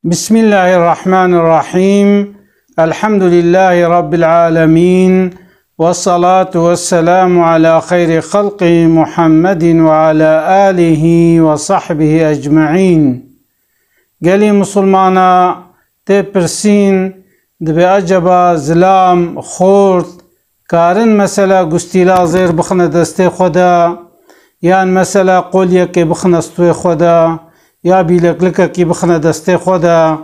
بسم الله الرحمن الرحيم. الحمد لله رب العالمين، والصلاة والسلام على خير خلق محمد وعلى آله وصحبه أجمعين. قالي مسلمانا تبرسين دبي أجبا زلام خورد كارن مثلا قستيلا زير بخنا دستي خدا، يان مثلا قوليا كي بخنا استوي خدا، یا بیلکلکه کی بخنه دسته خدا.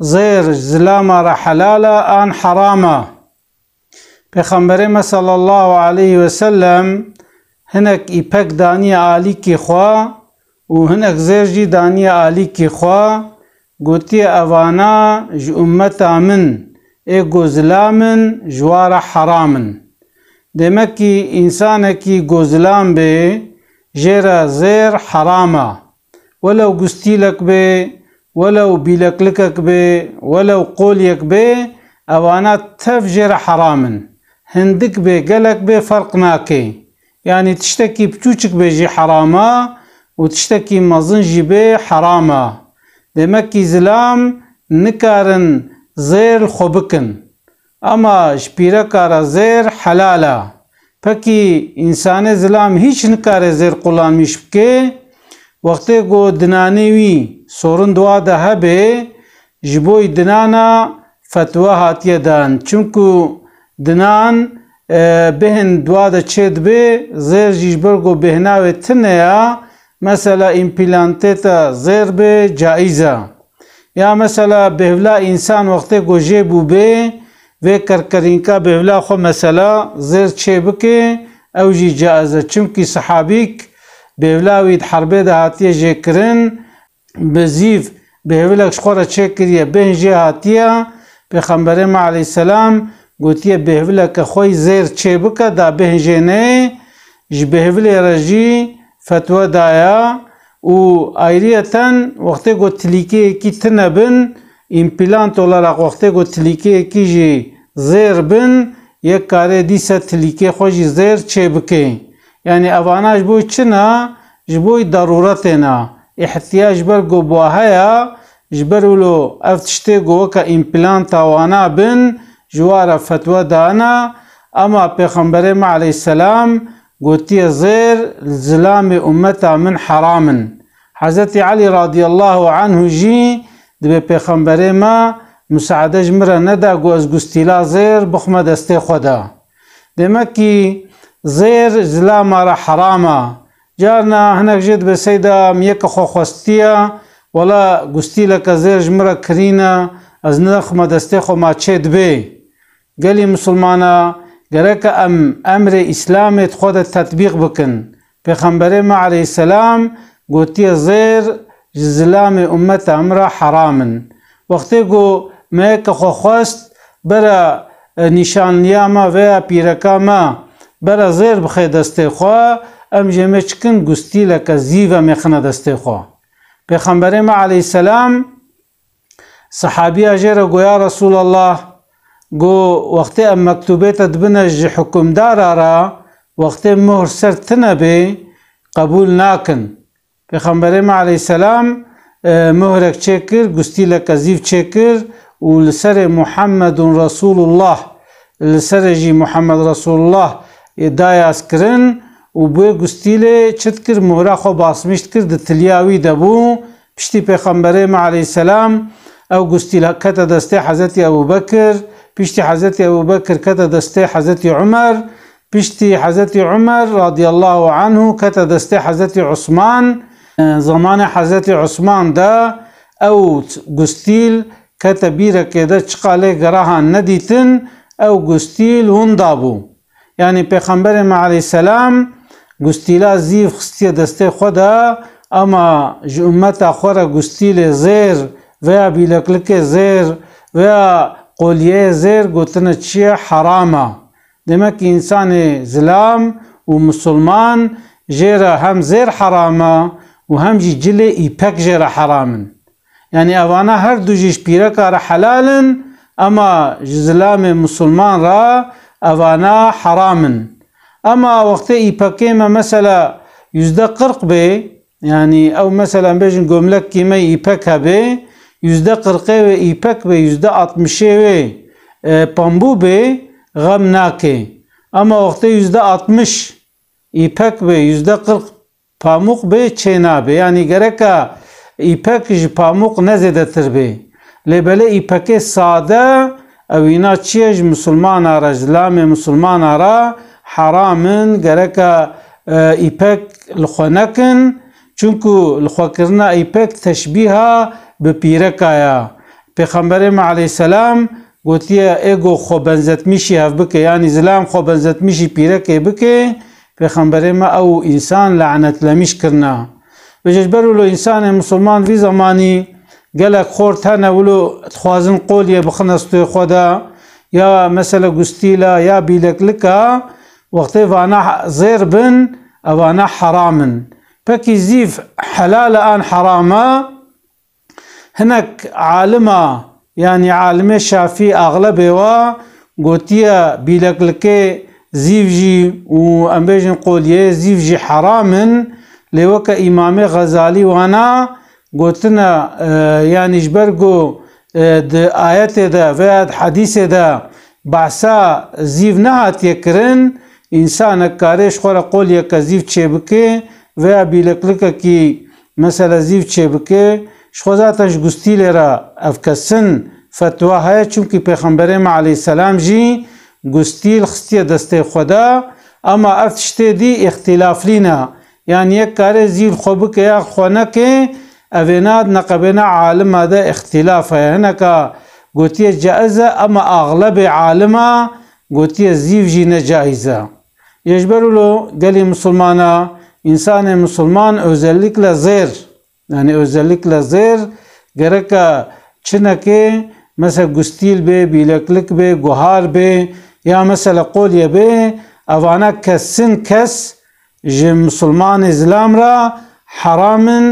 زیر زلام را حلاله آن حرامه. پیغمبر صلی الله علیه و سلم هنک ایپک دانی عالی کی خوا و هنک زیر جی دانی عالی کی خوا گوتی اوانا ج امت من ایگو زلامن جوار حرامن. دمکی انسان کی گوزلام به جرا زیر حرامه، ولو قستيلك به ولو بيلكلكك به ولو قوليك به اوانا تفجر حراما. هندك به قلك به فرق ناكي، يعني تشتكي بتوشك بيجي حراما وتشتكي مزنجي به حراما. دمكي زلام نكارن زير خبكن، اما شبيركار زير حلالا. فكي انسان زلام هيش نكار زير قلان مشبكي وقتی گو دنانیوی سورن دوا ده هبه جبوی دنانا فتوه هاتیه دان، چونکو دنان بهن دوا ده چید به زیر جیجبرگو بهناوی تنیا مثلا امپلانتیتا زیر به جائزه، یا مثلا بهولا انسان وقتی گو جیبو به و کرکرینکا بهولا خو مثلا زیر چه بکه او جی جائزه، چونکی صحابیک بهولاوید حربه ده هاتیه جه کرن بزیف بهولک شخورا چه کریه بهن جه هاتیه. پیغمبر ما علیه السلام گوتیه بهولک خوی زیر چه بکه دا بهن جه نه ج بهولی رجی فتوه دایا و ایریتن وقتی گو تلیکه کی تنبن امپلانت olarak وقتی گو تلیکه کی جه زیر بن یک کاره دیسه تلیکه خوشی زیر چه بکه، يعني أفاناش بوي چنا جبوي ضرورتنا احتياج برگو بواهايا جبرولو افتشتيگو وكا امپلانت وانا بن جوار فتوى دانا. اما پیغمبر ما عليه السلام قوتي زير الزلام امتا من حرام. حضرت علي رضي الله عنه جي دبي پیغمبر ما مساعده جمرا ندا گو از گستيلا زير بخما دسته خدا. دمكي زير زلام را حرامه. جارنا هناك جد بسيدا ميك خو خوستيا ولا قستي لك زير جمرة كرينا از نخ ما دستيخو ما تشيد بي. قالي مسلمانا قرأك امر اسلامي خود تطبيق بكن. پیغمبر ما عليه السلام قوتي زير زلام امت امر حراما. وقتی قو ميك خو خوست برا نشان ياما ويا بيركا ما برا زیر بخی دسته خواه ام جمع چکن گستی لکا زیوه میخنه دسته خواه. پیغمبر ما علیه السلام صحابی اجر گو یا رسول الله گو وقتی ام مکتوبیت دبنج حکم دارا را وقتی مهر سر تنبه قبول ناکن. پیغمبر ما علیه السلام مهرک چکر گستی لکا زیو چکر و لسر محمد رسول الله لسر جی محمد رسول الله دایاس کرن و بوی گستیله چت کر مهره خو باسمشت کر ده تلیاوی دبو پشتی پیغمبر ما علیه السلام او گستیله کتا دسته حضرت ابو بکر، پشتی حضرت ابو بکر کتا دسته حضرت عمر، پشتی حضرت عمر رضی الله عنه کتا دسته حضرت عثمان. زمان حضرت عثمان دا او گستیل کتا بیره که دا چقاله گراهان ندیتن او گستیل هندابو. يعني پیغمبر ما علیه السلام گستیلا زیف خستی دسته خدا اما جو امتا خورا گستیل زیر ویا بیلکلک زیر ویا قولیه زیر گوتن چیه حرامه. دمک انسان زلام و مسلمان جیره هم زیر حرامه و هم جی جل ایپک جیره حرامن. يعني اوانا هر دو جیش پیرکار حلالن اما زلام مسلمان را اوانا حراما. اما وقت ايباكيما مثلا يزدا قرق به يعني او مثلا بيجن قوملك كيما ايباكها به %40 و ایپک به %60 و پامبو به غم ناکه. اما وقتی %60 ایپک به %40 پاموق به چه نابه، یعنی گرکه ایپک جی پاموق نزده تر به لبله ایپک ساده او اینا چیج مسلمان را جلام مسلمان را حرامن گرکه ایپک لخو نکن، چونکو لخو کرنا ایپک تشبیه به پیرک آیا. پیغمبر علیه السلام گوتیه ایگو خو بنزت میشی هف بکه، یعنی زلام خو بنزت میشی پیرک بکه. پیغمبر ما او انسان لعنت لمیش کرنا. بجبر ولو انسان مسلمان في زماني قالك خورت هنا ولو تخوازن قولي بخنستو خدا يا مثلا قستيلا يا بيلك لكا وقتي فانا زير بن او انا حرامن بكي زيف حلال ان حراما. هناك عالمة يعني عالمة شافي اغلبه و قوتيا بيلك لكي زيف جي وامبيجن قولي زيف جي حرامن لوكا امام غزالي وانا قلتنا يعني جبرقو د آيات دا فياد حديث دا بعثا زيف نهات يكرن انسان كاريش خورا قول يكا زيف چبكي ويا بيلكلكا كي مثلا زيف چبكي شخوزاتش گستيل را افكسن فتوى هاي چونكي پیغمبرم عليه السلام جي گستيل خستية دسته خدا اما افتشته دي اختلاف لنا، يعني یک کار زیل خوب که یا خونه که اویناد نقبنا عالم هذا اختلاف ہے. هناك گوتیه جائزه اما اغلب عالمه گوتیه زیف جی نجائزه. يجبر له قالي مسلمانا انسان مسلمان özellikle زیر، yani özellikle زیر گرکه چنکه مثلا گستیل به بیلکلک به گوهار به یا مثلا قولیه به اوانا کسن کس جي مسلمان اسلام را حرامن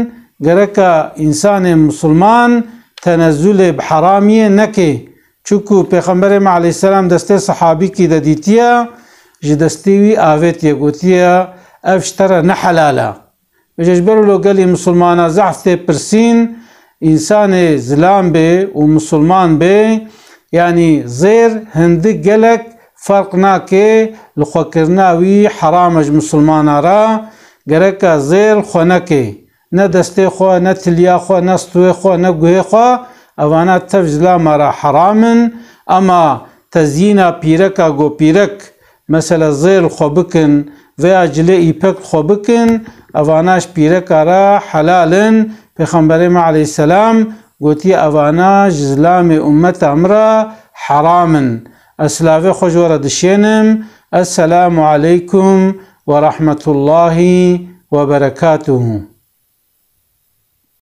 گرکه انسان مسلمان تنزل بحرامیه نکه. چونکو پیغمبر علیه السلام دسته صحابی کی ددیتیا جي دستیوی آویتیا گوتیا افشتر نحلالا. بجبر لو قالي مسلمانا زعفت برسين انسان اسلام به ومسلمان به يعني زير هندق قلق فرق ناکه لخوا کرناوی حرامج مسلمان را گرکه زیر خو نکه، نه دسته خو نه تلیا خو نه ستوی خو نه گوه خو اوانا تفزلا مرا حرامن. اما تزیینا پیرکا گو پیرک مثلا زیر خو بکن و اجله ایپک خو بکن اواناش پیرکا را حلالن. پیغمبر علیه السلام گوتی اوانا جزلام امت امرا حرامن. اسلاف خجورة دشينم. السلام عليكم ورحمة الله وبركاته.